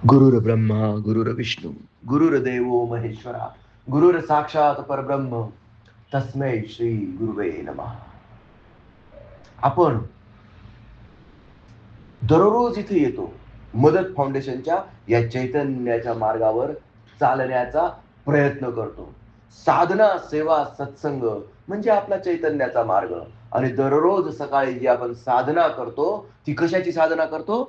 गुरुर्ब्रह्मा गुरुर्विष्णू गुरुर्देवो महेश्वरा गुरुर साक्षात परब्रह्म तस्मै श्री गुरुवे नमः. आपण दररोज इथे येतो मदत फाउंडेशनच्या या चैतन्याच्या मार्गावर चालण्याचा प्रयत्न करतो. साधना सेवा सत्संग म्हणजे आपला चैतन्याचा मार्ग. आणि दररोज सकाळी जी आपण साधना करतो ती कशाची साधना करतो?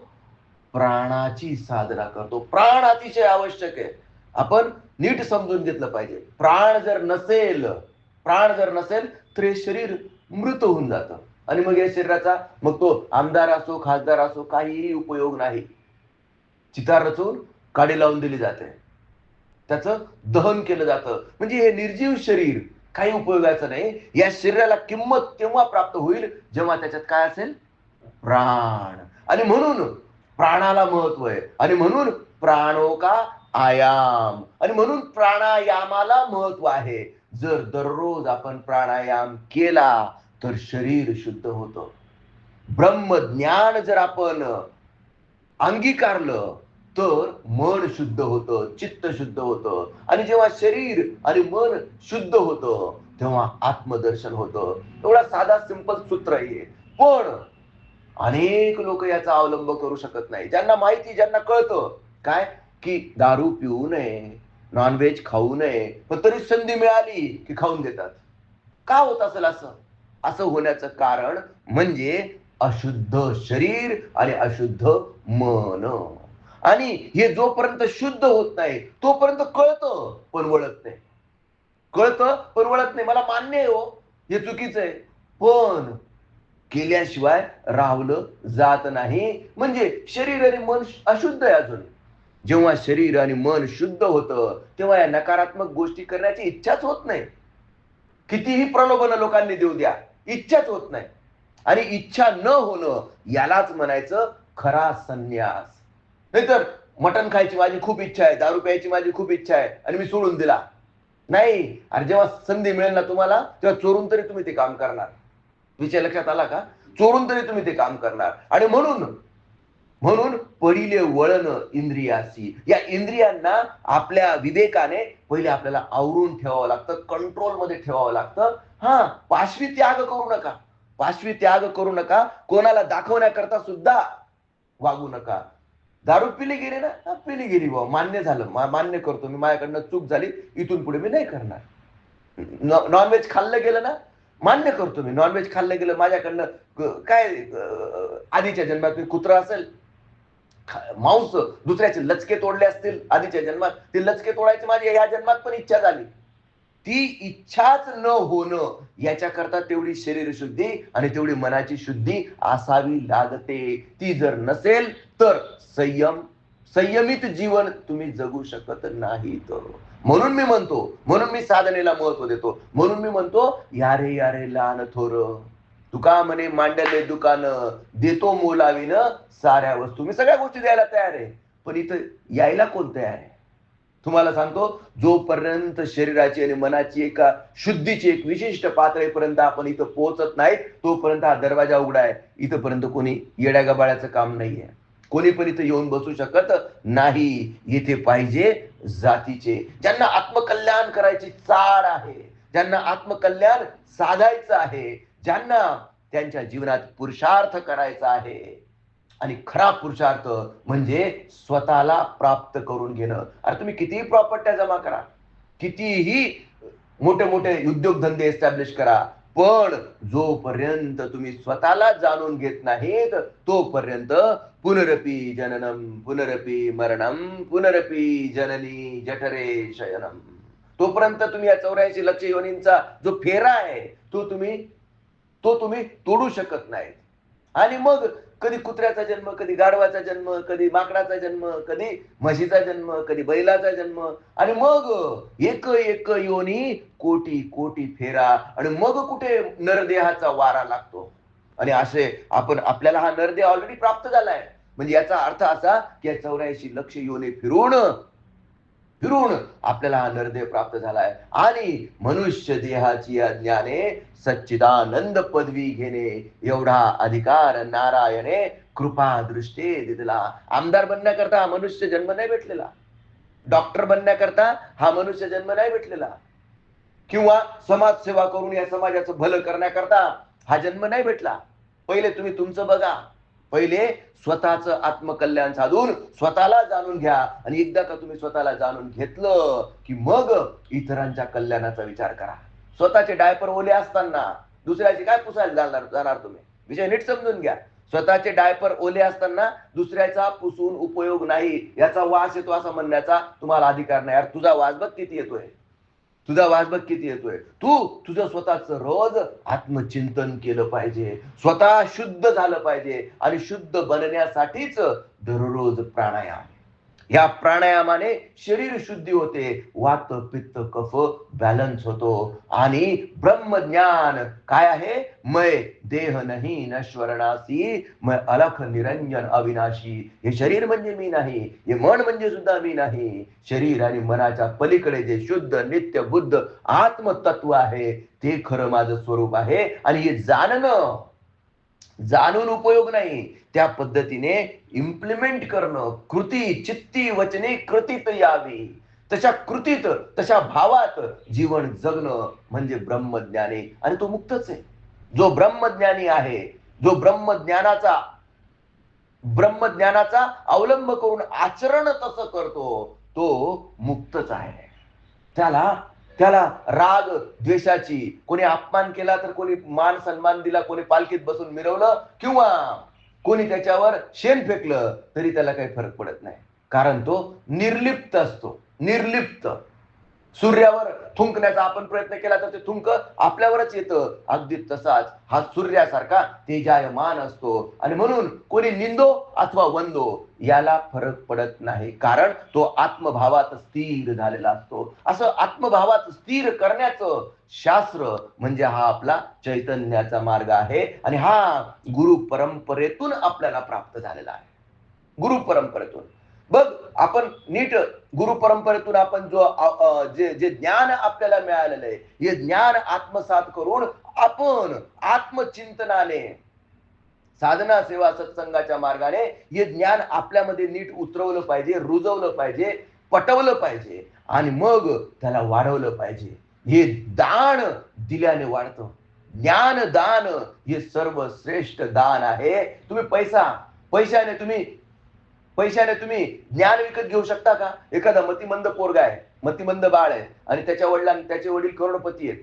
प्राणाची साधना करतो. प्राण अतिशय आवश्यक आहे. आपण नीट समजून घेतलं पाहिजे. प्राण जर नसेल तर हे शरीर मृत होऊन जातं. आणि मग या शरीराचा मग तो आमदार असो खासदार असो काहीही उपयोग नाही. चिता रचून काडी लावून दिली जाते, त्याचं दहन केलं जातं. म्हणजे हे निर्जीव शरीर काही उपयोगाचं नाही. या शरीराला किंमत तेव्हा प्राप्त होईल जेव्हा त्याच्यात काय असेल? प्राण. आणि म्हणून प्राणाला महत्व आहे. आणि म्हणून प्राणो का आयाम. आणि म्हणून प्राणायामाला महत्व आहे. जर दररोज आपण प्राणायाम केला तर शरीर शुद्ध होतं. ब्रह्मज्ञान जर आपण अंगीकारलं तर मन शुद्ध होतं, चित्त शुद्ध होतं. आणि जेव्हा शरीर आणि मन शुद्ध होतं तेव्हा आत्मदर्शन होतं. एवढा साधा सिंपल सूत्र आहे. पण अनेक लोक याचा अवलंब करू शकत नाही. ज्यांना माहिती, ज्यांना कळतं काय की दारू पिऊ नये, नॉनव्हेज खाऊ नये, पण तरी संधी मिळाली की खाऊन देतात. का होत असेल असं? असं होण्याचं कारण म्हणजे अशुद्ध शरीर आणि अशुद्ध मन. आणि हे जोपर्यंत शुद्ध होत नाही तोपर्यंत कळतं पण वळत नाही. कळतं पण वळत नाही. मला मान्य आहे हो हे चुकीचं आहे, पण केल्याशिवाय राहवलं जात नाही. म्हणजे शरीर आणि मन अशुद्ध आहे अजून. जेव्हा शरीर आणि मन शुद्ध होतं तेव्हा या नकारात्मक गोष्टी करण्याची इच्छाच होत नाही. कितीही प्रलोभन लोकांनी देऊ द्या, इच्छाच होत नाही. आणि इच्छा न होणं यालाच म्हणायचं खरा संन्यास. नाहीतर मटण खायची माझी खूप इच्छा आहे, दारू प्यायची माझी खूप इच्छा आहे आणि मी सोडून दिला नाही. अरे जेव्हा संधी मिळेल ना तुम्हाला तेव्हा चोरून तरी तुम्ही ते काम करणार. विषय लक्षात आला का? चोरून तरी तुम्ही ते काम करणार. आणि म्हणून म्हणून पहिले वळण इंद्रियासी. या इंद्रियांना आपल्या विवेकाने पहिले आपल्याला आवरून ठेवावं लागतं, कंट्रोल मध्ये ठेवावं लागतं. हा, पाशवी त्याग करू नका. पाशवी त्याग करू नका. कोणाला दाखवण्याकरता सुद्धा वागू नका. दारू पिली गेली ना, पिली गेली बाबा, मान्य झालं, मान्य करतो मी, माझ्याकडनं चूक झाली, इथून पुढे मी नाही करणार. नॉनव्हेज खाल्लं गेलं ना, मान्य करतो मी, नॉनव्हेज खाल्लं गेलं माझ्याकडनं काय आधीच्या जन्मात मी कुत्रा असेल, मांस दुसऱ्याचे लचके तोडले असतील आधीच्या जन्मात, ते लचके तोडायची माझी या जन्मात पण इच्छा झाली. ती इच्छाच न होणं याच्याकरता तेवढी शरीर शुद्धी आणि तेवढी मनाची शुद्धी असावी लागते. ती जर नसेल तर संयमित जीवन तुम्ही जगू शकत नाहीत. म्हणून मी म्हणतो, म्हणून मी साधनेला महत्व देतो. म्हणून मी म्हणतो यारे यारे लहान थोर, तुका म्हणे मांडले दुकान, देतो मोलावीन साऱ्या वस्तू. मी सगळ्या गोष्टी द्यायला तयार आहे, पण इथं यायला कोण तयार आहे? तुम्हाला सांगतो, जोपर्यंत शरीराची आणि मनाची एका शुद्धीची एक विशिष्ट पातळीपर्यंत आपण इथं पोहोचत नाही तोपर्यंत हा दरवाजा उघडा आहे. इथपर्यंत कोणी येड्या गबाळ्याचं काम नाहीये. कोणी पण इथं येऊन बसू शकत नाही. येथे पाहिजे जातीचे, ज्यांना आत्मकल्याण करायची चाड आहे, ज्यांना आत्मकल्याण साधायचं आहे, ज्यांना त्यांच्या जीवनात पुरुषार्थ करायचा आहे. आणि खरा पुरुषार्थ म्हणजे स्वतःला प्राप्त करून घेणं. अरे तुम्ही कितीही प्रॉपर्ट्या जमा करा, कितीही मोठे मोठे उद्योगधंदे एस्टॅब्लिश करा, पण जोपर्यंत तुम्ही स्वतःला जाणून घेत नाहीत तोपर्यंत पुनरपी जननम पुनरपी मरणम पुनरपी जननी जठरे शयनम, तोपर्यंत तुम्ही या 84 लक्ष योनींचा जो फेरा आहे तो तुम्ही तोडू शकत नाहीत. आणि मग कधी कुत्र्याचा जन्म, कधी गाढवाचा जन्म, कधी माकडाचा जन्म, कधी म्हशीचा जन्म, कधी बैलाचा जन्म, आणि मग एक एक योनी कोटी कोटी फेरा, आणि मग कुठे नरदेहाचा वारा लागतो. आणि असे आपल्याला हा नरदेह ऑलरेडी प्राप्त झालाय. म्हणजे याचा अर्थ असा की या 84 लक्ष योनी फिरून आपल्याला हा नरदेह प्राप्त झालाय. आणि मनुष्य देहाची ज्ञाने सच्चिदानंद पदवी घेणे एवढा अधिकार नारायणे कृपा दृष्टे दिदला. आमदार बनण्याकरता हा मनुष्य जन्म नाही भेटलेला, डॉक्टर बनण्याकरता हा मनुष्य जन्म नाही भेटलेला, किंवा समाजसेवा करून या समाजाचं भलं करण्याकरता हा जन्म नाही भेटला. पहिले तुम्ही तुमचं बघा, पहिले स्वतःचं आत्मकल्याण साधून स्वतःला जाणून घ्या. आणि एकदा का तुम्ही स्वतःला जाणून घेतलं की मग इतरांच्या कल्याणाचा विचार करा. स्वतःचे डायपर ओले असताना दुसऱ्याचे काय पुसायला जाणार तुम्ही? विषय नीट समजून घ्या. स्वतःचे डायपर ओले असताना दुसऱ्याचा पुसून उपयोग नाही. याचा वास येतो असं म्हणण्याचा तुम्हाला अधिकार नाही. यार तुझा वास बघ किती येतोय, तुझा वास बघ किती येतोय. तू तुझं स्वतःच रोज आत्मचिंतन केलं पाहिजे, स्वतः शुद्ध झालं पाहिजे. आणि शुद्ध बनण्यासाठीच दररोज प्राणायाम. या प्राणायामाने शरीर शुद्धी होते, वात पित्त कफ बॅलन्स होतो. आणि ब्रह्मज्ञान काय आहे? मय देह नाही नश्वरणासी, मय अलख निरंजन अविनाशी. हे शरीर म्हणजे मी नाही, हे मन म्हणजे सुद्धा मी नाही. शरीर आणि मनाच्या पलीकडे जे शुद्ध नित्य बुद्ध आत्मतत्व आहे ते खरं माझं स्वरूप आहे. आणि हे जाणून उपयोग नाही, त्या पद्धतीने इम्प्लिमेंट करणं, कृती चित्ती वचने कृतीत यावी, तशा कृतीत तशा भावात जीवन जगणं म्हणजे ब्रह्मज्ञानी. आणि तो मुक्तच आहे. जो ब्रह्मज्ञानी आहे, जो ब्रह्मज्ञानाचा अवलंब करून आचरण तसं करतो, तो मुक्तच आहे. त्याला त्याला राग द्वेषाची, कोणी अपमान केला तर कोणी मान सन्मान दिला, कोणी पालखीत बसून मिरवलं किंवा कोणी त्याच्यावर शेण फेकलं तरी त्याला काही फरक पडत नाही. कारण तो निर्लिप्त असतो. निर्लिप्त. सूर्यावर थुंकण्याचा आपण प्रयत्न केला तर ते थुंक आपल्यावरच येतं. अगदी तसाच हा सूर्यासारखा तेजायमान असतो. आणि म्हणून कोणी निंदो अथवा वंदो याला फरक पडत नाही, कारण तो आत्मभावात स्थिर झालेला असतो. असं आत्मभावात स्थिर करण्याचं शास्त्र म्हणजे हा आपला चैतन्याचा मार्ग आहे. आणि हा गुरु परंपरेतून आपल्याला प्राप्त झालेला आहे. गुरु परंपरेतून बघ, आपण नीट गुरु परंपरेतून आपण जे जे ज्ञान आपल्याला मिळालेलं आहे, हे ज्ञान आत्मसात करून आपण आत्मचिंतनाने, साधना सेवा सत्संगाच्या मार्गाने हे ज्ञान आपल्यामध्ये नीट उतरवलं पाहिजे, रुजवलं पाहिजे, पटवलं पाहिजे. आणि मग त्याला वाढवलं पाहिजे. हे दान दिल्याने वाढतं. ज्ञानदान हे सर्वश्रेष्ठ दान आहे. तुम्ही पैशाने तुम्ही ज्ञान विकत घेऊ शकता का? एखादा मतिमंद पोरगा आहे, मतिमंद बाळ आहे, आणि त्याचे वडील करोडपती आहेत,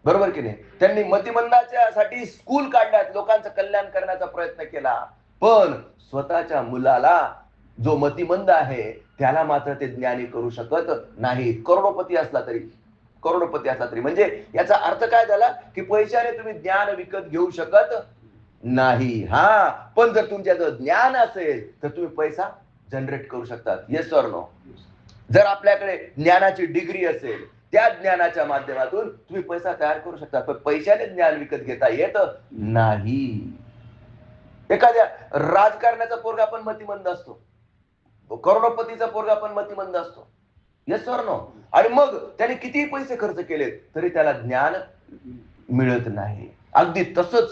बरोबर की नाही? त्यांनी मतिमंदाच्या साठी स्कूल काढल्यात, लोकांचं कल्याण करण्याचा प्रयत्न केला. पण स्वतःच्या मुलाला, जो मतिमंद आहे त्याला मात्र ते ज्ञानी करू शकत नाही, करोडपती असला तरी. म्हणजे याचा अर्थ काय झाला की पैशाने तुम्ही ज्ञान विकत घेऊ शकत नाही. हा, पण जर तुमच्याजवळ ज्ञान असेल तर तुम्ही पैसा जनरेट करू शकतात. Yes or no? जर आपल्याकडे ज्ञानाची डिग्री असेल, त्या ज्ञानाच्या माध्यमातून तुम्ही पैसा तयार करू शकता. पण पैशाने ज्ञान विकत घेता येत नाही. एखाद्या राजकारण्याचा पोरगा पण मतिमंद असतो, करोडपतीचा पोरगा पण मतिमंद असतो. Yes or no? आणि मग त्याने कितीही पैसे खर्च केले तरी त्याला ज्ञान मिळत नाही. अगदी तसंच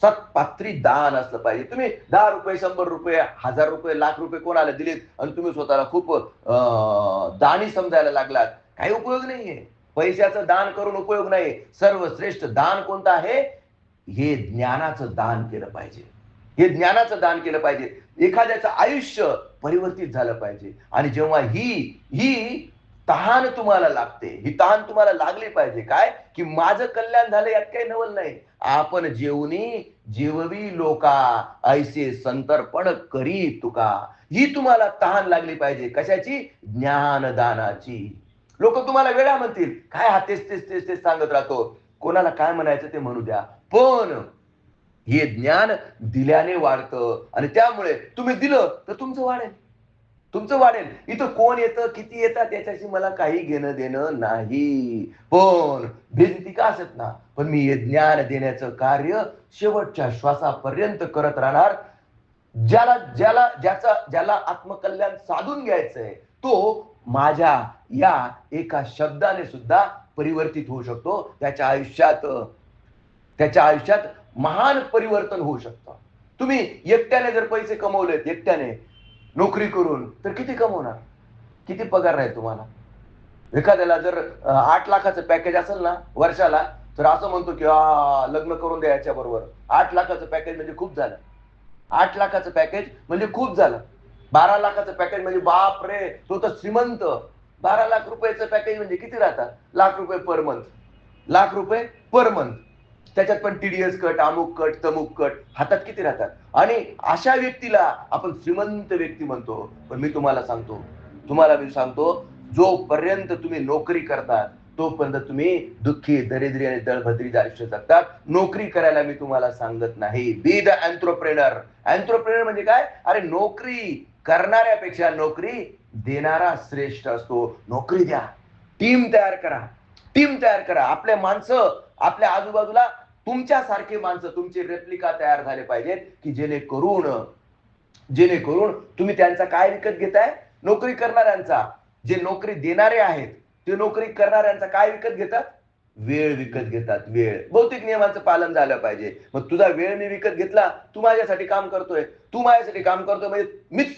सत्पात्री दान असलं पाहिजे. तुम्ही 10 रुपये, 100 रुपये, 1000 रुपये, लाख रुपये कोणाला दिलेत आणि तुम्ही स्वतःला खूप दानी समजायला लागलात, काही उपयोग नाहीये. पैशाचं दान करून उपयोग नाही. सर्वश्रेष्ठ दान कोणतं आहे? हे ज्ञानाचं दान केलं पाहिजे. हे ज्ञानाचं दान केलं पाहिजे. एखाद्याचं आयुष्य परिवर्तित झालं पाहिजे. आणि जेव्हा ही तहान तुम्हाला लागते, ही तहान तुम्हाला लागली पाहिजे, काय की माझं कल्याण झालं यात काही नवल नाही. आपण जेववी लोका, ऐसे संतर्पण करी तुका. ही तुम्हाला तहान लागली पाहिजे. कशाची? ज्ञानदानाची. लोक तुम्हाला वेळा म्हणतील, काय हा तेच सांगत राहतो. कोणाला काय म्हणायचं ते म्हणू द्या, पण हे ज्ञान दिल्याने वाढतं. आणि त्यामुळे तुम्ही दिलं तर तुमचं वाढेल. इथं कोण येतं, किती येतात त्याच्याशी मला काही घेणं देणं नाही. पण भिंती का असत ना, पण मी हे ज्ञान देण्याचं कार्य शेवटच्या श्वासापर्यंत करत राहणार. ज्याला आत्मकल्याण साधून घ्यायचंय तो माझ्या या एका शब्दाने सुद्धा परिवर्तित होऊ शकतो. त्याच्या आयुष्यात महान परिवर्तन होऊ शकतं. तुम्ही एकट्याने जर पैसे कमवलेत, एकट्याने नोकरी करून, तर किती कमवणार? किती पगार आहे तुम्हाला? एखाद्याला जर 8 लाखाचं पॅकेज असेल ना वर्षाला, तर असं म्हणतो की लग्न करून द्या याच्या बरोबर. 8 लाखाचं पॅकेज म्हणजे खूप झालं. 8 लाखाचं पॅकेज म्हणजे खूप झालं. 12 लाखाचं पॅकेज म्हणजे बाप रे, तो तर श्रीमंत. 12 लाख रुपयाचं पॅकेज म्हणजे किती राहतात? लाख रुपये पर मंथ. लाख रुपये पर मंथ. त्याच्यात पण टीडीएस कट, अमुक कट, तमुक कट, हातात किती राहतात? आणि अशा व्यक्तीला आपण श्रीमंत व्यक्ती म्हणतो. पण मी तुम्हाला सांगतो, जोपर्यंत तुम्ही नोकरी करता तोपर्यंत तुम्ही दुःखी, दरिद्री आणि दळभद्रीचे आयुष्य जगतात. नोकरी करायला मी तुम्हाला सांगत नाही. Be the एंट्रप्रेनर. एंट्रप्रेनर म्हणजे काय? अरे नोकरी करणाऱ्यापेक्षा नोकरी देणारा श्रेष्ठ असतो. नोकरी द्या, टीम तयार करा, टीम तयार करा. आपले माणसं, आपल्या आजूबाजूला तुमच्यासारखे माणसं, तुमचे रेप्लिका तयार झाले पाहिजेत, की जेणेकरून तुम्ही त्यांचा काय विकत घेताय? नोकरी करणाऱ्यांचा. जे नोकरी देणारे आहेत ते नोकरी करणाऱ्यांचा काय विकत घेतात? वेळ विकत घेतात. वेळ. भौतिक नियमांचं पालन झालं पाहिजे. मग तुझा वेळ मी विकत घेतला, तू माझ्यासाठी काम करतोय, म्हणजे मीच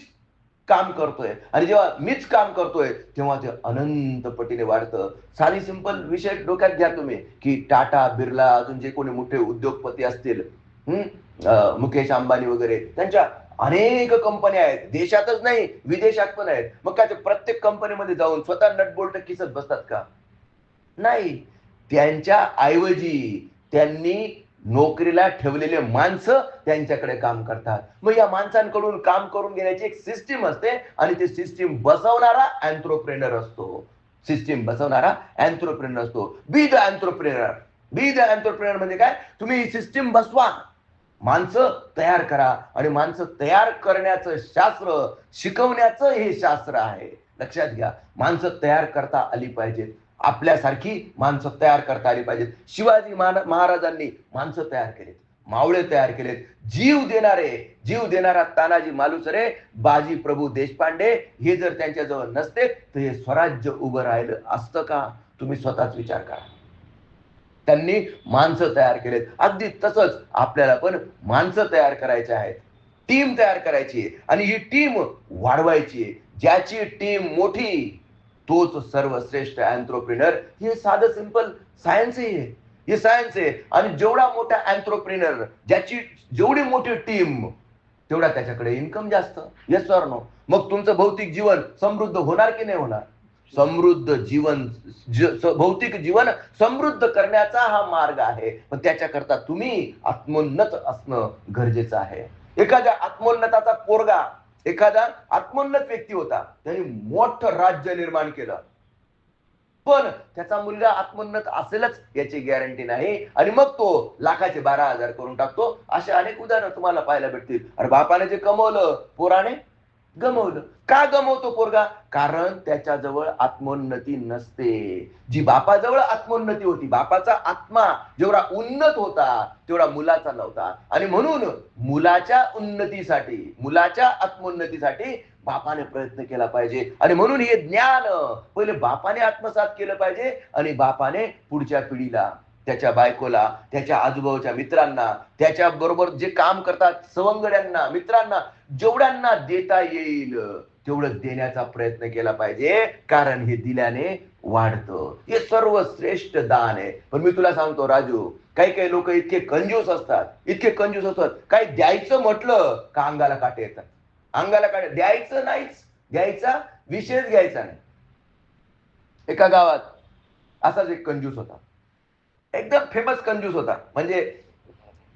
काम करतोय, आणि जेव्हा मीच काम करतोय तेव्हा ते अनंत पटीने वाढतं. साधी सिंपल विषय डोक्यात घ्या तुम्ही, की टाटा, बिर्ला, अजून जे कोणी मोठे उद्योगपती असतील, मुकेश अंबानी वगैरे, त्यांच्या अनेक कंपन्या आहेत. देशातच नाही, विदेशात पण आहेत. मग काय ते प्रत्येक कंपनीमध्ये जाऊन स्वतः नटबोल्ट किसत बसतात का? नाही. त्यांच्या ऐवजी त्यांनी नोकरीला ठेवलेले माणसं त्यांच्याकडे काम करतात. मग या माणसांकडून काम करून घेण्याची एक सिस्टीम असते, आणि ती सिस्टीम बसवणारा एंट्रप्रेनर असतो. Be the एंट्रप्रेनर. बी द एंट्रप्रेनर म्हणजे काय? तुम्ही ही सिस्टीम बसवा, माणसं तयार करा, आणि माणसं तयार करण्याचं शास्त्र, शिकवण्याचं हे शास्त्र आहे. लक्षात घ्या. माणसं तयार करता आली पाहिजेत. आपल्यासारखी माणसं तयार करता आली पाहिजेत. शिवाजी महाराजांनी माणसं तयार केलेत, मावळे तयार केलेत. जीव देणारा तानाजी मालुसरे, बाजी प्रभू देशपांडे, हे जर त्यांच्याजवळ नसते तर हे स्वराज्य उभं राहिलं असतं का? तुम्ही स्वतःच विचार करा. त्यांनी माणसं तयार केलेत. अगदी तसंच आपल्याला पण माणसं तयार करायचे आहेत, टीम तयार करायची आहे, आणि ही टीम वाढवायची आहे. ज्याची टीम मोठी तोच सर्वश्रेष्ठ एंट्रप्रेनर. हे साधं सिंपल सायन्स आहे. हे सायन्स आहे. आणि जेवढा मोठा एंट्रप्रेनर, ज्याची जेवढी मोठी टीम, तेवढा त्याच्याकडे इन्कम जास्त. Yes or no? मग तुमचं भौतिक जीवन समृद्ध होणार की नाही होणार? समृद्ध जीवन, भौतिक जीवन समृद्ध करण्याचा हा मार्ग आहे. पण त्याच्याकरता तुम्ही आत्मोन्नत असणं गरजेचं आहे. एखादा आत्मोन्नत व्यक्ती होता, त्यांनी मोठं राज्य निर्माण केलं, पण त्याचा मुलगा आत्मोन्नत असेलच याची गॅरंटी नाही, आणि मग तो लाखाचे 12,000 करून टाकतो. अशा अनेक उदाहरणं तुम्हाला पाहायला भेटतील. अरे बापाने जे कमवलं, पोराने गमवलं. का गमवतो पोरगा? कारण त्याच्याजवळ आत्मोन्नती नसते. जी बापाजवळ आत्मोन्नती होती, बापाचा आत्मा जेवढा उन्नत होता तेवढा मुलाचा नव्हता, आणि म्हणून मुलाच्या आत्मोन्नतीसाठी बापाने प्रयत्न केला पाहिजे. आणि म्हणून हे ज्ञान पहिले बापाने आत्मसात केलं पाहिजे, आणि बापाने पुढच्या पिढीला, त्याच्या बायकोला, त्याच्या आजूबाजूच्या मित्रांना, त्याच्या बरोबर जे काम करतात सवंगड्यांना, मित्रांना, जेवढ्यांना देता येईल तेवढं देण्याचा प्रयत्न केला पाहिजे. कारण हे दिल्याने वाढतं. हे सर्वश्रेष्ठ दान आहे. पण मी तुला सांगतो राजू, काही लोक इतके कंजूस असतात, काही द्यायचं म्हटलं का अंगाला काटे येतात. द्यायचं नाहीच, द्यायचा विषयच घ्यायचा नाही. एका गावात असाच एक कंजूस होता, एकदम फेमस कंजूस होता. म्हणजे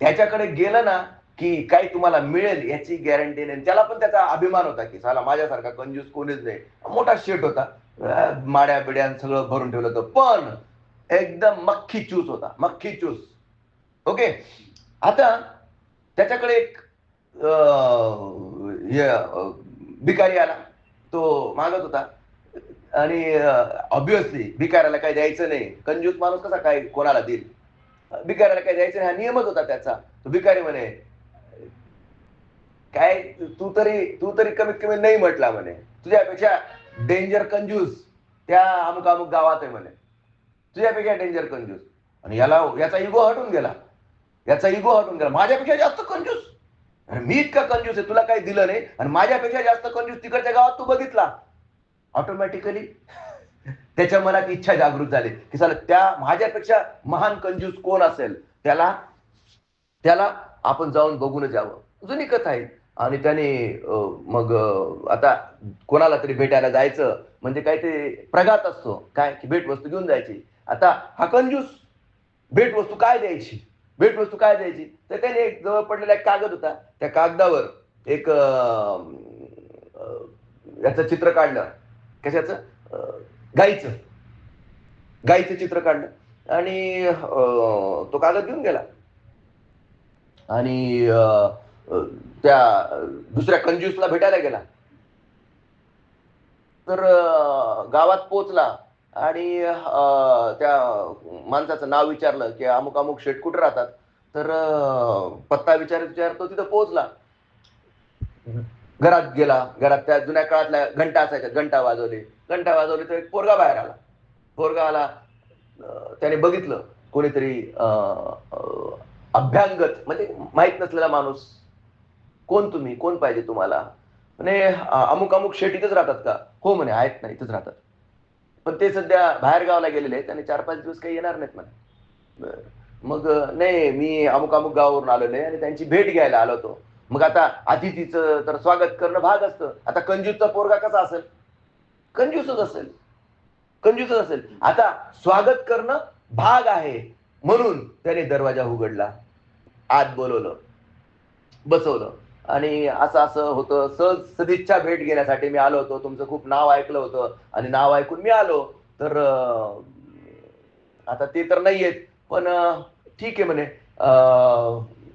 त्याच्याकडे गेलं ना की काही तुम्हाला मिळेल याची गॅरंटी नाही. त्याला पण त्याचा अभिमान होता की साला माझ्यासारखा कंजूस कोणीच नाही. मोठा शेट होता, माड्या बिड्या सगळं भरून ठेवलं होतं, पण एकदम मक्खी चूस होता, मक्खी चूस. ओके. आता त्याच्याकडे एक भिकारी आला, तो मागत होता, आणि ऑब्विसली भिकाऱ्याला काही द्यायचं नाही. कंजूस माणूस कसा काय कोणाला देईल? भिकाऱ्याला काही द्यायचं नाही, हा नियमच होता त्याचा. तो भिकारी म्हणे, काय तू तरी कमीत कमी नाही म्हटला म्हणे, तुझ्यापेक्षा डेंजर कंजूस त्या अमुक अमुक गावात आहे म्हणे, तुझ्यापेक्षा डेंजर कंजूस. आणि याचा इगो हटून गेला, माझ्यापेक्षा जास्त कंजूस. अरे मी इतका कंजूस आहे, तुला काही दिलं नाही, आणि माझ्यापेक्षा जास्त कंजूस तिकडच्या गावात तू बघितला, ऑटोमॅटिकली त्याच्या मनात इच्छा जागृत झाली की चला त्या माझ्यापेक्षा महान कंजूस कोण असेल, त्याला त्याला आपण जाऊन बघूनच यावं. जुनी कथा आहे. आणि त्याने मग आता कोणाला तरी भेटायला जायचं म्हणजे काय ते प्रघात असतो काय की भेटवस्तू घेऊन जायची. आता हा कंजूस भेटवस्तू काय द्यायची, भेटवस्तू काय द्यायची, तर त्याने एक जवळ पडलेला एक कागद होता, त्या कागदावर एक याचं चित्र काढलं. कशाचं? गाईचं. गाईचं चित्र काढलं आणि तो कागद घेऊन गेला आणि त्या दुसऱ्या कंजूसला भेटायला गेला. तर गावात पोचला आणि त्या माणसाचं नाव विचारलं की अमुक अमुक शेठ कुठे राहतात. तर पत्ता विचारतो, तिथं पोहोचला. घरात गेला. घरात त्या जुन्या काळातल्या घंटा असायच्या, घंटा वाजवली. घंटा वाजवली तर एक पोरगा बाहेर आला. पोरगा आला, त्याने बघितलं कोणीतरी अभ्यांगत म्हणजे माहित नसलेला माणूस. कोण तुम्ही, कोण पाहिजे तुम्हाला? म्हणे अमुक अमुक शेठ इथंच राहतात का? हो म्हणे, आहेत ना, इथंच राहतात. पण ते सध्या बाहेर गावाला गेलेले आहेत आणि 4-5 दिवस काही येणार नाहीत म्हणे. मग नाही, मी अमुक अमुक गावावरून आलेलो आहे आणि त्यांची भेट घ्यायला आलो होतो. मग आता अतिथीचं तर स्वागत करणं भाग असतं. आता कंजूसचा पोरगा कसा असेल? कंजूसच असेल, कंजूसच असेल. आता स्वागत करणं भाग आहे म्हणून त्याने दरवाजा उघडला, आत बोलवलं, बसवलं आणि असं असं होतं, सहज सदिच्छा भेट घेण्यासाठी मी आलो होतो, तुमचं खूप नाव ऐकलं होतं आणि नाव ऐकून मी आलो. तर आता ते तर नाहीयेत, पण ठीक आहे म्हणे,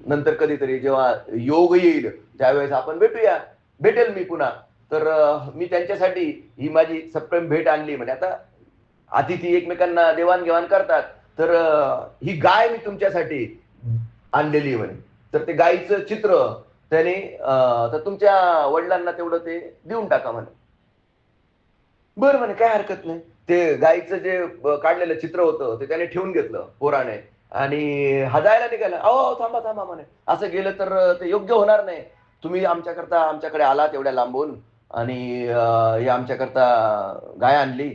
नंतर कधीतरी जेव्हा योग येईल त्यावेळेस आपण भेटूया, भेटेल मी पुन्हा. तर मी त्यांच्यासाठी ही माझी सप्रेम भेट आणली म्हणे. आता अतिथी एकमेकांना देवाणघेवाण करतात, तर ही गाय मी तुमच्यासाठी आणलेली म्हणे. तर ते गायीचं चित्र त्याने तर तुमच्या वडिलांना तेवढं ते देऊन टाका म्हणे. बरं म्हणे, काय हरकत नाही. ते गायीचं जे काढलेलं चित्र होतं ते त्याने ठेवून घेतलं पोराने आणि हदायला निघाला. अहो थांबा थांबा म्हणे, असं गेलं तर ते योग्य होणार नाही. तुम्ही आमच्याकरता आमच्याकडे आलात एवढ्या लांबून आणि हे आमच्याकरता गाय आणली,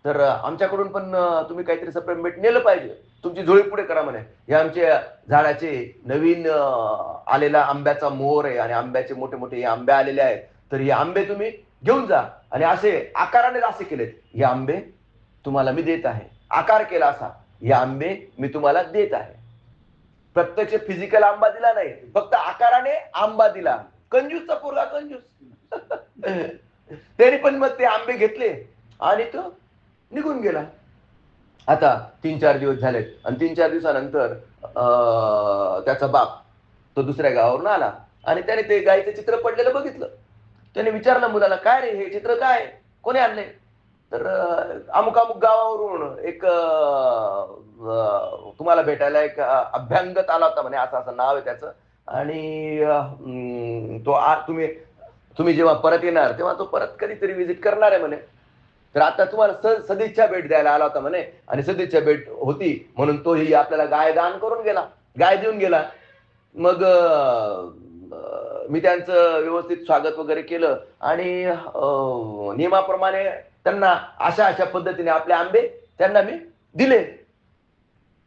तर आमच्याकडून पण तुम्ही काहीतरी सप्रेम भेट नेलं पाहिजे. तुमची झोळी पुढे करा म्हणे. हे आमच्या झाडाचे नवीन आलेला आंब्याचा मोहर आहे आणि आंब्याचे मोठे मोठे हे आंबे आलेले आहेत. तर हे आंबे तुम्ही घेऊन जा आणि असे आकाराने असे केलेत, हे आंबे तुम्हाला मी देत आहे. आकार केला असा, हे आंबे मी तुम्हाला देत आहे. प्रत्यक्ष फिजिकल आंबा दिला नाही, फक्त आकाराने आंबा दिला. कंजूसचा पोरगा कंजूस. त्याने पण मग ते आंबे घेतले आणि तो निघून गेला. आता 3-4 दिवस झालेत आणि 3-4 दिवसानंतर त्याचा बाप तो दुसऱ्या गावावरून आला आणि त्याने ते गायीचं चित्र पडलेलं बघितलं. त्याने विचारलं मुलाला, काय रे हे चित्र काय, कोणी आणले? तर अमुक अमुक गावावरून एक तुम्हाला भेटायला एक अभ्यांगत आला होता म्हणे, असं असं नाव आहे त्याचं. आणि तो तुम्ही तुम्ही जेव्हा परत येणार तेव्हा तो परत कधीतरी व्हिजिट करणार आहे म्हणे. तर आता तुम्हाला सदिच्छा भेट द्यायला आला होता म्हणे आणि सदिच्छा भेट होती म्हणून तोही आपल्याला गाय दान करून गेला, गाय देऊन गेला. मग मी त्यांचं व्यवस्थित स्वागत वगैरे केलं आणि नियमाप्रमाणे त्यांना अशा अशा पद्धतीने आपले आंबे त्यांना मी दिले,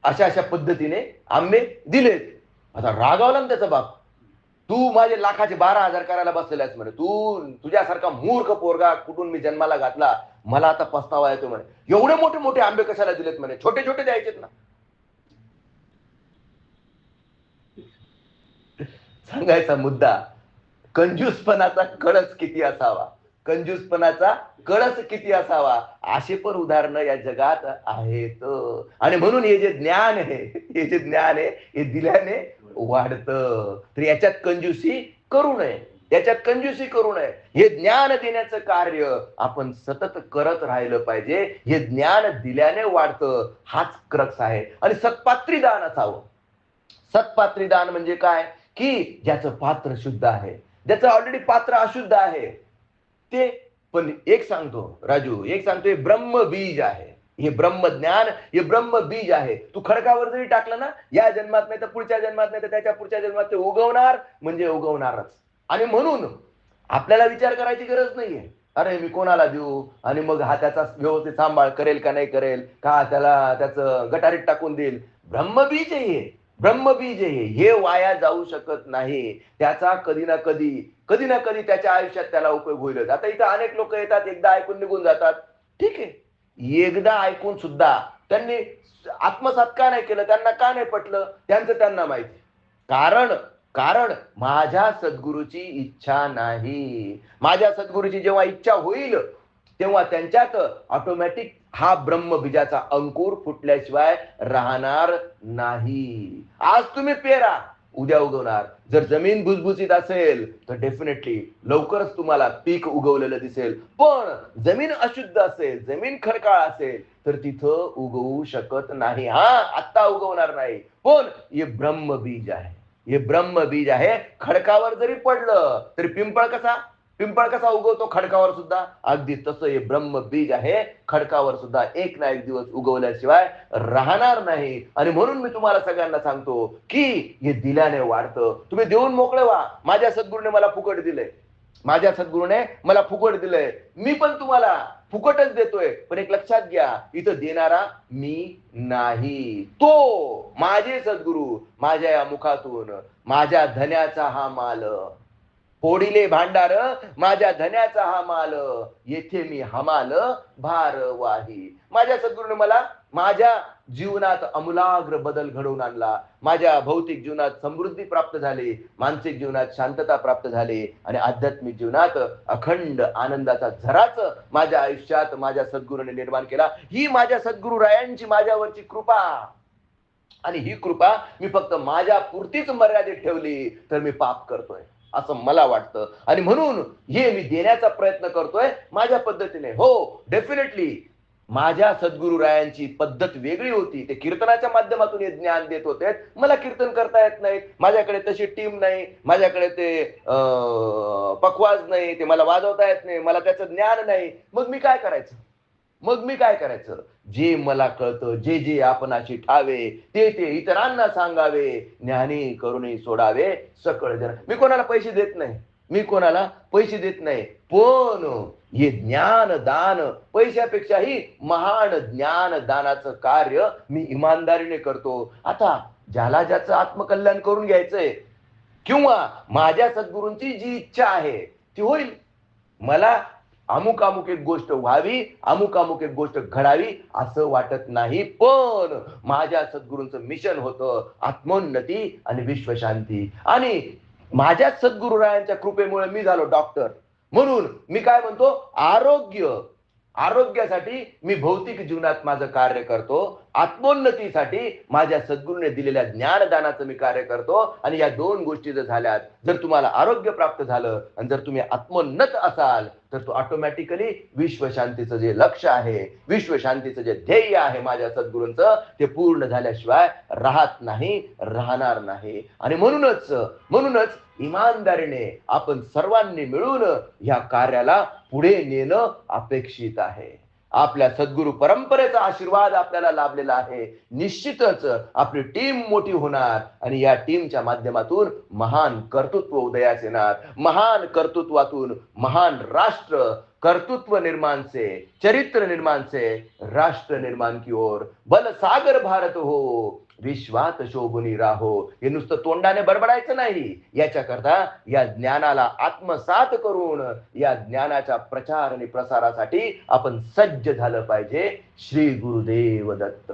अशा अशा पद्धतीने आंबे दिलेत. आता रागावला ना त्याचा बाप, तू माझे लाखाचे 12,000 करायला बसलेला आहेस म्हणे, तू तुझ्यासारखा मूर्ख पोरगा कुठून मी जन्माला घातला, मला आता पस्तावा येतो म्हणे. एवढे मोठे मोठे आंबे कशाला दिलेत म्हणे, छोटे छोटे द्यायचेत ना. सांगायचा मुद्दा, कंजूसपणाचा कळस किती असावा, कंजूसपणाचा कळस किती असावा, असे पण उदाहरणं या जगात आहेत. आणि म्हणून हे जे ज्ञान आहे, हे जे ज्ञान आहे हे दिल्याने वाढतं. तर याच्यात कंजूसी करू नये, याच्यात कंजूसी करू नये. हे ज्ञान देण्याचं कार्य आपण सतत करत राहिलं पाहिजे. हे ज्ञान दिल्याने वाढतं, हाच क्रक्स आहे. आणि सत्पात्री दान असावं. सत्पात्री दान म्हणजे काय की ज्याचं पात्र शुद्ध आहे, ज्याचं ऑलरेडी पात्र अशुद्ध आहे ते. पण एक सांगतो राजू, एक सांगतो, हे ब्रह्मबीज आहे. हे ब्रह्मज्ञान, हे ब्रह्म बीज आहे. तू खडकावर जरी टाकलं ना, या जन्मात नाही तर पुढच्या जन्मात नाही तर त्याच्या पुढच्या जन्मात ते उगवणार म्हणजे उगवणारच. आणि म्हणून आपल्याला विचार करायची गरज नाहीये, अरे मी कोणाला देऊ आणि मग हा त्याचा व्यवस्थित सांभाळ करेल का नाही करेल, का त्याला त्याचं गटारीत टाकून देईल. ब्रह्मबीज आहे हे, ब्रह्मबीज आहे हे वाया जाऊ शकत नाही. त्याचा कधी ना कधी त्याच्या आयुष्यात त्याला उपयोग होईलच. आता इथं अनेक लोक येतात, एकदा ऐकून निघून जातात. ठीक आहे, एकदा ऐकून सुद्धा त्यांनी आत्मसात का नाही केलं, त्यांना का नाही पटलं, त्यांचं त्यांना माहिती. कारण कारण माझ्या सद्गुरूची इच्छा नाही. माझ्या सद्गुरूची जेव्हा इच्छा होईल तेव्हा त्यांच्यात ऑटोमॅटिक हा ब्रह्मबीजाचा अंकुर फुटल्याशिवाय राहणार नाही. आज तुम्ही पेरा, उद्या उगवणार. जर जमीन भुसभुशीत असेल तर डेफिनेटली लवकरच तुम्हाला पीक उगवलेलं दिसेल. पण जमीन अशुद्ध असेल, जमीन खडकाळ असेल तर तिथं उगवू शकत नाही. हा, आत्ता उगवणार नाही, पण हे ब्रह्मबीज आहे, हे ब्रह्मबीज आहे. खडकावर जरी पडलं तरी पिंपळ कसा उगवतो खडकावर सुद्धा, अगदी तसं हे ब्रह्मबीज आहे. खडकावर सुद्धा एक ना एक दिवस उगवल्याशिवाय राहणार नाही. आणि म्हणून मी तुम्हाला सगळ्यांना सांगतो की हे दिल्याने वाढतं. तुम्ही देऊन मोकळे व्हा. माझ्या सद्गुरूने मला फुकट दिलंय, माझ्या सद्गुरूने मला फुकट दिलंय, मी पण तुम्हाला फुकटच देतोय. पण एक लक्षात घ्या, इथं देणारा मी नाही, तो माझे सद्गुरू माझ्या या मुखातून माझ्या धन्याचा हा माल, फोडिले भांडार माझ्या धन्याचा हा माल, येथे मी हमाल भारवाही. माझ्या सद्गुरूने मला माझ्या जीवनात अमूलाग्र बदल घडवून आणला. माझ्या भौतिक जीवनात समृद्धी प्राप्त झाली, मानसिक जीवनात शांतता प्राप्त झाली आणि आध्यात्मिक जीवनात अखंड आनंदाचा झराच माझ्या आयुष्यात माझ्या सद्गुरूने निर्माण केला. ही माझ्या सद्गुरू रायांची माझ्यावरची कृपा. आणि ही कृपा मी फक्त माझ्या पुरतीच मर्यादित ठेवली तर मी पाप करतोय असं मला वाटतं. आणि म्हणून हे मी देण्याचा प्रयत्न करतोय माझ्या पद्धतीने. हो, डेफिनेटली माझ्या सद्गुरू रायांची पद्धत वेगळी होती. ते कीर्तनाच्या माध्यमातून हे ज्ञान देत होते. मला कीर्तन करता येत नाही, माझ्याकडे तशी टीम नाही, माझ्याकडे ते पखवाज नाही, ते मला वाजवता येत नाही, मला त्याचं ज्ञान नाही. मग मी काय करायचं? जे मला कळतं, जे जे आपणाशी ठावे, ते ते इतरांना सांगावे, ज्ञानी करुणी सोडावे सकळ जन. मी कोणाला पैसे देत नाही, पण हे ज्ञान दान पैशापेक्षाही महान ज्ञान दानाचं कार्य मी इमानदारीने करतो. आता ज्याला ज्याचं आत्मकल्याण करून घ्यायचंय किंवा माझ्या सद्गुरूंची जी इच्छा आहे ती होईल, मला अमुक एक गोष्ट व्हावी, अमुक एक गोष्ट घडावी असं वाटत नाही. पण माझ्या सद्गुरूंचं मिशन होतं आत्मोन्नती आणि विश्वशांती. आणि माझ्या सद्गुरुरायांच्या कृपेमुळे मी झालो डॉक्टर. म्हणून मी काय म्हणतो, आरोग्यासाठी मी भौतिक जीवनात माझं कार्य करतो, आत्मोन्नतीसाठी माझ्या सद्गुरूने दिलेल्या ज्ञानदानाचं मी कार्य करतो. आणि या दोन गोष्टी जर झाल्यात, जर तुम्हाला आरोग्य प्राप्त झालं आणि जर तुम्ही आत्मोन्नत असाल तर तो ऑटोमॅटिकली विश्वशांतीचं जे लक्ष्य आहे, विश्वशांतीचं जे ध्येय आहे माझ्या सद्गुरूंचं, ते पूर्ण झाल्याशिवाय राहणार नाही. आणि म्हणूनच इमानदारीने आपण सर्वांनी मिळून या कार्याला पुढे नेणं अपेक्षित आहे. आपल्या सद्गुरू परंपरेचा आशीर्वाद आपल्याला लाभलेला आहे. निश्चितच आपली टीम मोठी होणार आणि या टीमच्या माध्यमातून महान कर्तृत्व उदयास येणार. महान कर्तृत्वातून महान राष्ट्र, कर्तृत्व निर्माण से, चरित्र निर्माण से, राष्ट्र निर्माण की ओर बल सागर भारत हो, विश्वात शोभुनी राहो. हे नुसतं तोंडाने बडबडायचं नाही. याच्याकरता या ज्ञानाला आत्मसात करून या ज्ञानाच्या प्रचार आणि प्रसारासाठी आपण सज्ज झालं पाहिजे. श्री गुरुदेव दत्त.